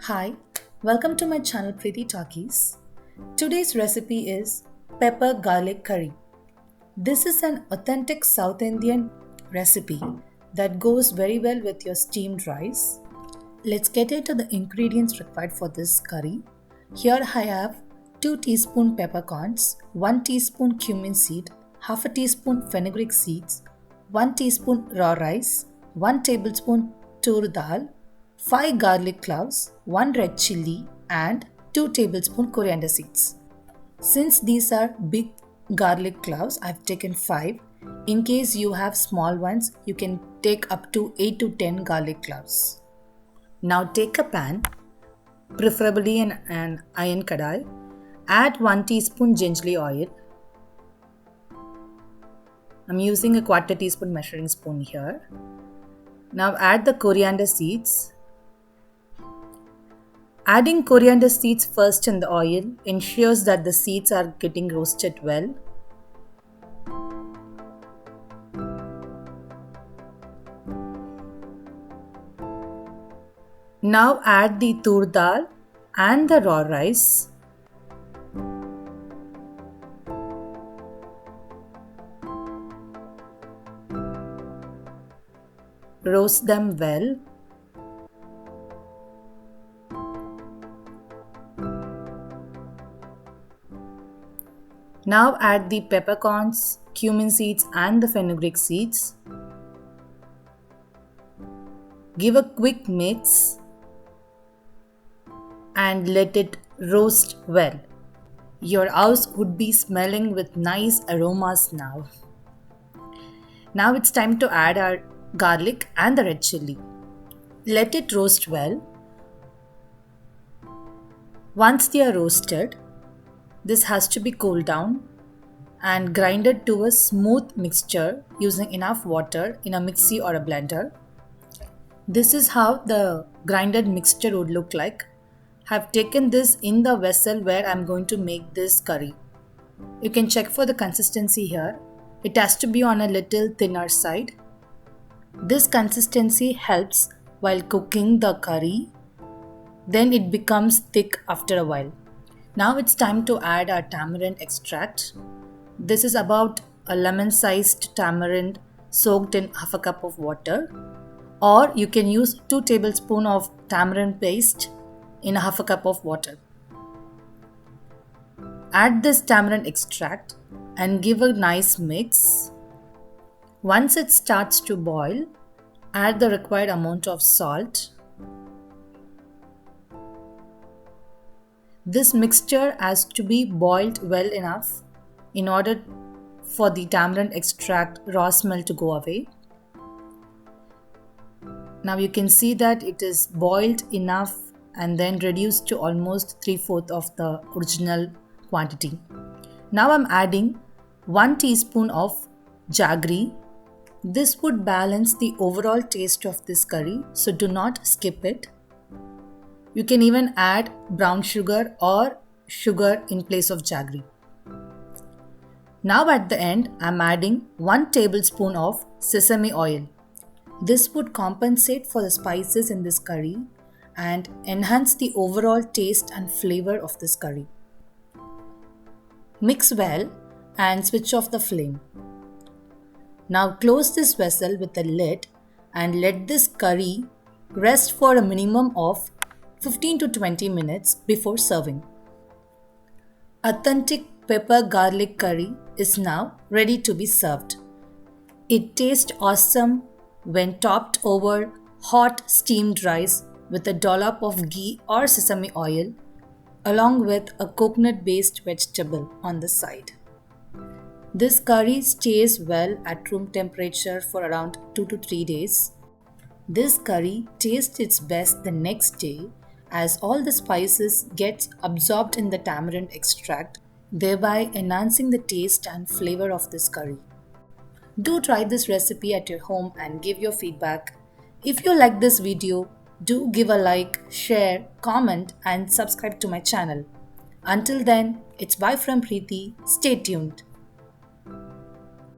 Hi, welcome to my channel Preeti Talkies. Today's recipe is pepper garlic curry. This is an authentic South Indian recipe that goes very well with your steamed rice. Let's get into the ingredients required for this curry. Here I have 2 teaspoon peppercorns, 1 teaspoon cumin seed, half a teaspoon fenugreek seeds, 1 teaspoon raw rice, 1 tablespoon tur dal, 5 garlic cloves, 1 red chilli and 2 tablespoon coriander seeds. Since these are big garlic cloves, I've taken 5. In case you have small ones, you can take up to 8 to 10 garlic cloves. Now take a pan, preferably an iron kadai. Add 1 teaspoon gingerly oil. I'm using a quarter teaspoon measuring spoon here. Now add the coriander seeds. Adding coriander seeds first in the oil ensures that the seeds are getting roasted well. Now add the tur dal and the raw rice. Roast them well. Now add the peppercorns, cumin seeds and the fenugreek seeds. Give a quick mix and let it roast well. Your house would be smelling with nice aromas now. Now it's time to add our garlic and the red chilli. Let it roast well. Once they are roasted, this has to be cooled down and grinded to a smooth mixture using enough water in a mixie or a blender. This is how the grinded mixture would look like. I have taken this in the vessel where I am going to make this curry. You can check for the consistency here. It has to be on a little thinner side. This consistency helps while cooking the curry. Then it becomes thick after a while. Now it's time to add our tamarind extract. This is about a lemon-sized tamarind soaked in half a cup of water. Or you can use 2 tablespoons of tamarind paste in a half a cup of water. Add this tamarind extract and give a nice mix. Once it starts to boil, add the required amount of salt. This mixture has to be boiled well enough in order for the tamarind extract raw smell to go away. Now you can see that it is boiled enough and then reduced to almost 3/4 of the original quantity. Now I'm adding 1 teaspoon of jaggery. This would balance the overall taste of this curry, so do not skip it. You can even add brown sugar or sugar in place of jaggery. Now at the end, I'm adding 1 tablespoon of sesame oil. This would compensate for the spices in this curry and enhance the overall taste and flavor of this curry. Mix well and switch off the flame. Now close this vessel with a lid and let this curry rest for a minimum of 15 to 20 minutes before serving. Authentic pepper garlic curry is now ready to be served. It tastes awesome when topped over hot steamed rice with a dollop of ghee or sesame oil along with a coconut based vegetable on the side. This curry stays well at room temperature for around 2 to 3 days. This curry tastes its best the next day as all the spices get absorbed in the tamarind extract, thereby enhancing the taste and flavor of this curry. Do try this recipe at your home and give your feedback. If you like this video, do give a like, share, comment and subscribe to my channel. Until then, it's bye from Preeti. Stay tuned.